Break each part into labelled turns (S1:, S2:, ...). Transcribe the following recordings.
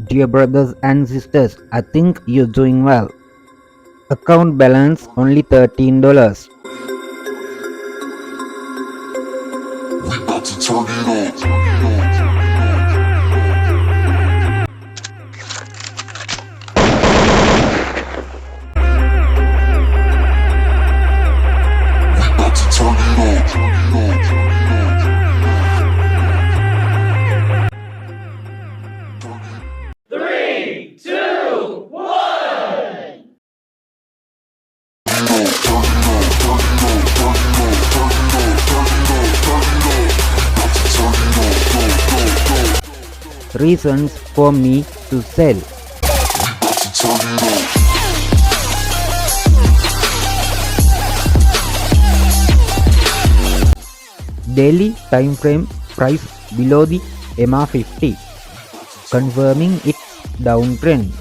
S1: Dear brothers and sisters, I think you're doing well. Account balance only $13.
S2: We about to turn it on. We about to turn it on.
S3: Three, two, one.
S1: Reasons for me to sell. Daily time frame price below the EMA 50, confirming its downtrend.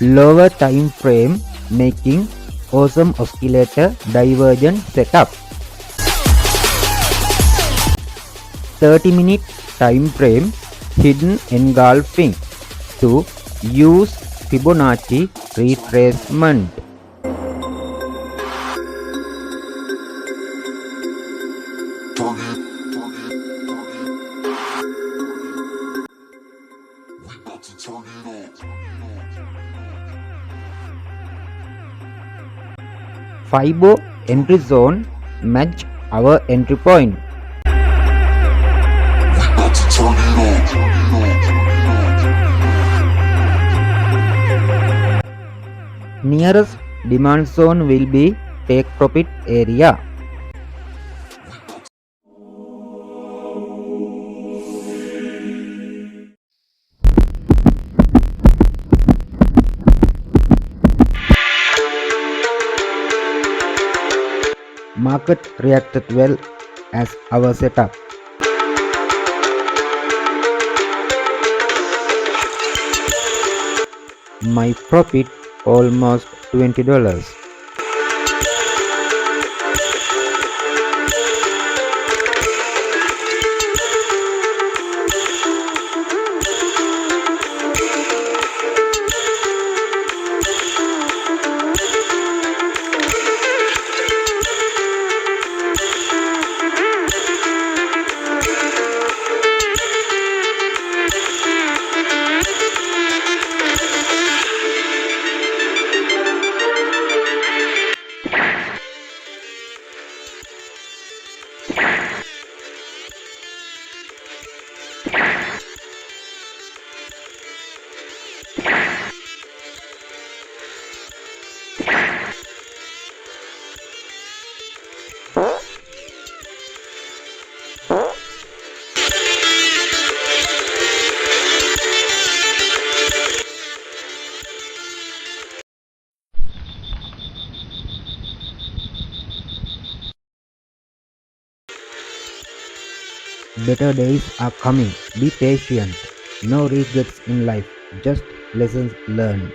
S1: Lower time frame making awesome oscillator divergence setup. 30-minute time frame hidden engulfing to use Fibonachi retracement. Fibo entry zone match our entry point. Nearest demand zone will be take profit area. Market reacted well as our setup. My profit almost $20. Better days are coming. Be patient. No regrets in life, just lessons learned.